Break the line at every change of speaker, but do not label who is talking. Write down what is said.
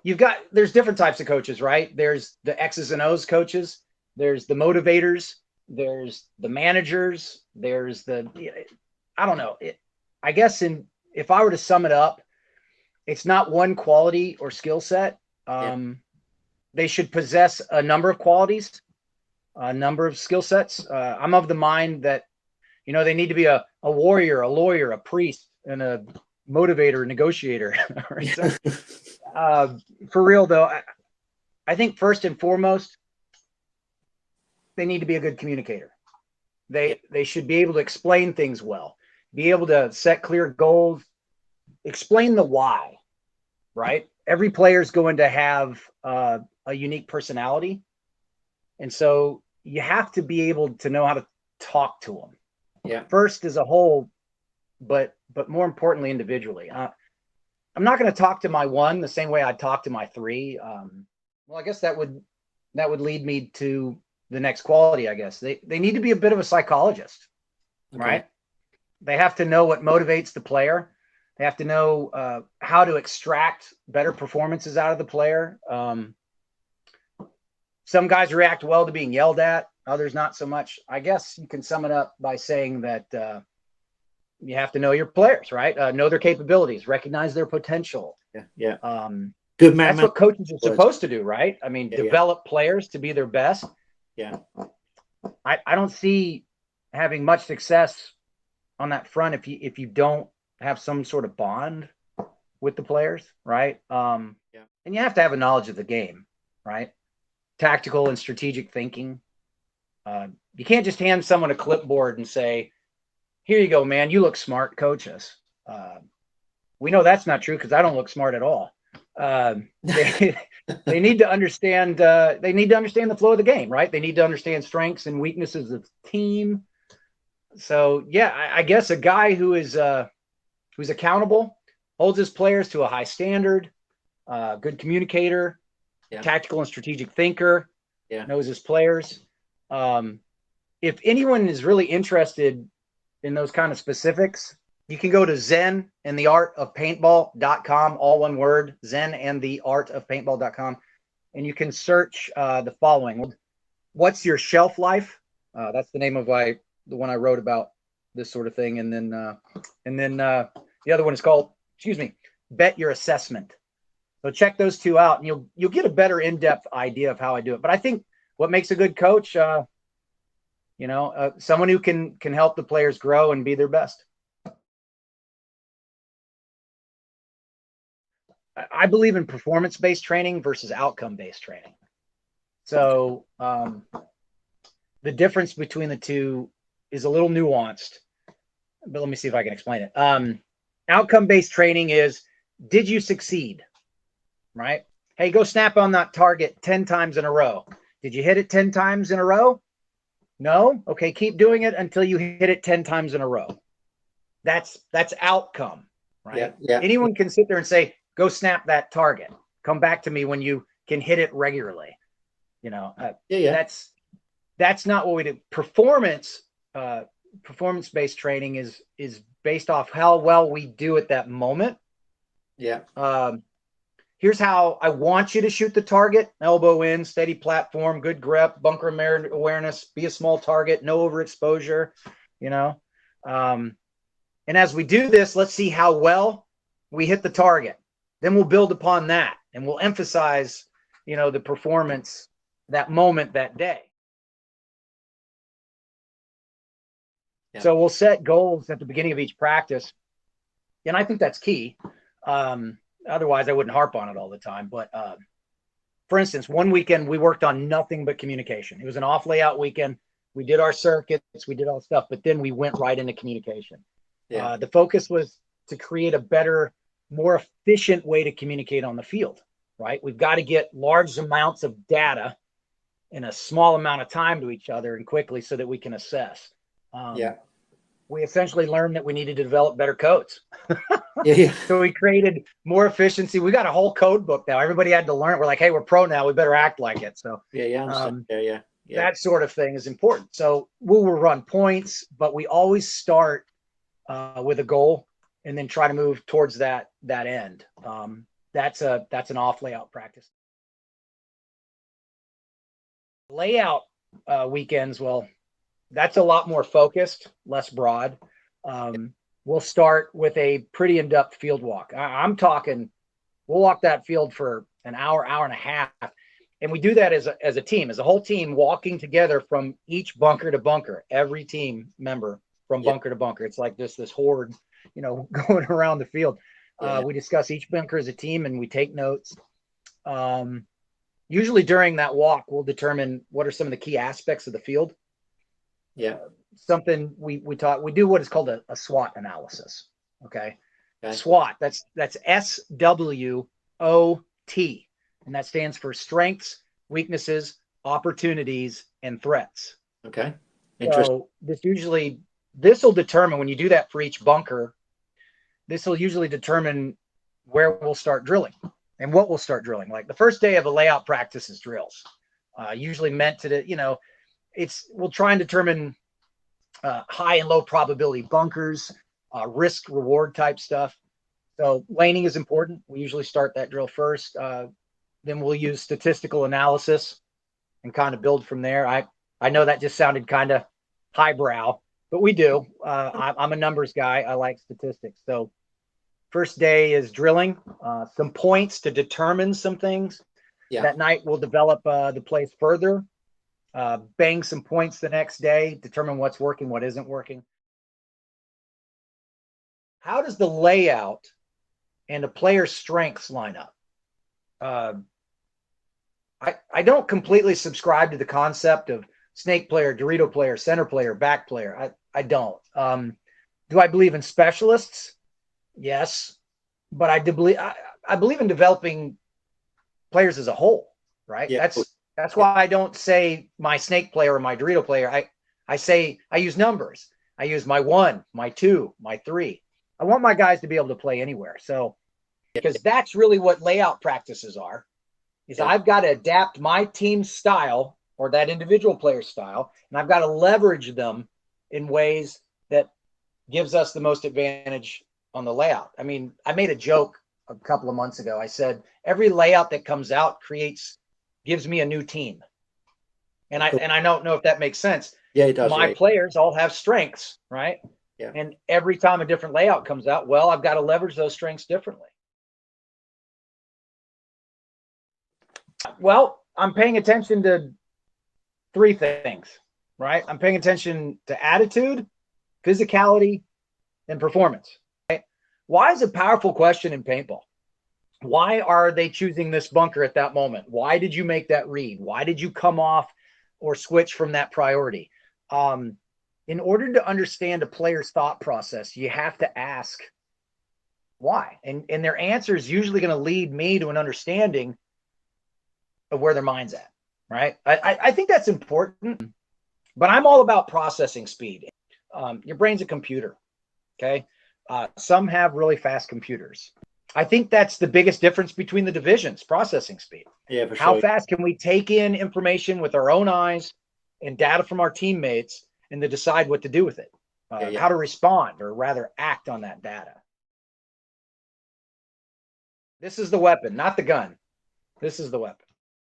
there's different types of coaches, right? There's the X's and O's coaches. There's the motivators. There's the managers. There's I don't know. I guess if I were to sum it up, it's not one quality or skill set. They should possess a number of qualities, a number of skill sets. I'm of the mind that, they need to be a warrior, a lawyer, a priest, and a motivator, negotiator. For real though, I think first and foremost, they need to be a good communicator. They should be able to explain things well, be able to set clear goals, explain the why, right? Every player is going to have a unique personality. And so you have to be able to know how to talk to them.
Yeah.
First as a whole, but more importantly, individually. I'm not going to talk to my one the same way I'd talk to my three. Well, I guess that would lead me to the next quality, I guess. They need to be a bit of a psychologist, right? They have to know what motivates the player. They have to know how to extract better performances out of the player. Some guys react well to being yelled at, others not so much. I guess you can sum it up by saying that you have to know your players, right? Know their capabilities, recognize their potential.
Yeah.
Good man. That's what coaches are supposed to do, right? I mean, develop players to be their best.
Yeah.
I don't see having much success on that front if you don't have some sort of bond with the players, right? And you have to have a knowledge of the game, right? Tactical and strategic thinking. You can't just hand someone a clipboard and say, "Here you go, man. You look smart. Coach us." We know that's not true because I don't look smart at all. They need to understand. They need to understand the flow of the game, right? They need to understand strengths and weaknesses of the team. So yeah, I guess a guy who's accountable, holds his players to a high standard, good communicator, tactical and strategic thinker, knows his players. If anyone is really interested in those kind of specifics, you can go to zenandtheartofpaintball.com, all one word, zenandtheartofpaintball.com, and you can search the following. What's your shelf life? That's the name of the one I wrote about this sort of thing. And then the other one is called, Bet Your Assessment. So check those two out and you'll get a better in-depth idea of how I do it. But I think what makes a good coach, someone who can help the players grow and be their best. I believe in performance-based training versus outcome-based training. So the difference between the two is a little nuanced, but let me see if I can explain it. Outcome-based training is, did you succeed? Right? Hey, go snap on that target 10 times in a row. Did you hit it 10 times in a row? No? Okay, keep doing it until you hit it 10 times in a row. That's outcome, right?
Yeah.
Anyone can sit there and say, go snap that target. Come back to me when you can hit it regularly. That's not what we do. Performance-based training is based off how well we do at that moment.
Yeah.
Here's how I want you to shoot the target: elbow in, steady platform, good grip, bunker awareness, be a small target, no overexposure, and as we do this, let's see how well we hit the target. Then we'll build upon that and we'll emphasize, the performance, that moment, that day. Yeah. So we'll set goals at the beginning of each practice. And I think that's key. Otherwise, I wouldn't harp on it all the time. But for instance, one weekend we worked on nothing but communication. It was an off layout weekend. We did our circuits, we did all stuff, but then we went right into communication. Yeah. The focus was to create a better, more efficient way to communicate on the field, right? We've got to get large amounts of data in a small amount of time to each other and quickly so that we can assess. We essentially learned that we needed to develop better codes. So we created more efficiency. We got a whole code book now. Everybody had to learn. We're like, hey, we're pro now. We better act like it. So that sort of thing is important. So we will run points, but we always start with a goal and then try to move towards that end. that's an off layout practice. Layout weekends, well, that's a lot more focused, less broad. We'll start with a pretty in-depth field walk. I'm talking, we'll walk that field for an hour, hour and a half. And we do that as a team, as a whole team, walking together from each bunker to bunker, every team member from bunker to bunker. It's like this horde, going around the field. We discuss each bunker as a team and we take notes. Usually during that walk, we'll determine what are some of the key aspects of the field. Something we do what is called a SWOT analysis. Okay. SWOT, that's SWOT, and that stands for strengths, weaknesses, opportunities, and threats.
Okay. Interesting.
So this will determine, when you do that for each bunker, this will usually determine where we'll start drilling and what we'll start drilling. Like the first day of a layout practice is drills, usually meant to, we'll try and determine high and low probability bunkers, risk reward type stuff. So laning is important. We usually start that drill first. Then we'll use statistical analysis and kind of build from there. I know that just sounded kind of highbrow, but we do. I'm a numbers guy. I like statistics. So first day is drilling, some points to determine some things. That night we'll develop the place further, bang some points the next day, determine what's working, what isn't working. How does the layout and a player's strengths line up? I don't completely subscribe to the concept of snake player, Dorito player, center player, back player. I don't. Do I believe in specialists? Yes, but I believe in developing players as a whole, right? That's why I don't say my snake player or my Dorito player. I say I use numbers. I use my 1, my 2, my 3. I want my guys to be able to play anywhere. So, because that's really what layout practices are, is I've got to adapt my team's style or that individual player's style, and I've got to leverage them in ways that gives us the most advantage on the layout. I mean, I made a joke a couple of months ago. I said, every layout that comes out gives me a new team. And I don't know if that makes sense.
Yeah, it does.
My players all have strengths, right?
Yeah.
And every time a different layout comes out, well, I've got to leverage those strengths differently. Well, I'm paying attention to 3 things, right? I'm paying attention to attitude, physicality, and performance. Right? Why is a powerful question in paintball? Why are they choosing this bunker at that moment? Why did you make that read? Why did you come off or switch from that priority? In order to understand a player's thought process, you have to ask why. And their answer is usually going to lead me to an understanding of where their mind's at, right? I think that's important, but I'm all about processing speed. Your brain's a computer, okay? Some have really fast computers. I think that's the biggest difference between the divisions, processing speed.
Yeah, for sure.
How fast can we take in information with our own eyes and data from our teammates and to decide what to do with it, how to respond or rather act on that data. This is the weapon, not the gun. This is the weapon.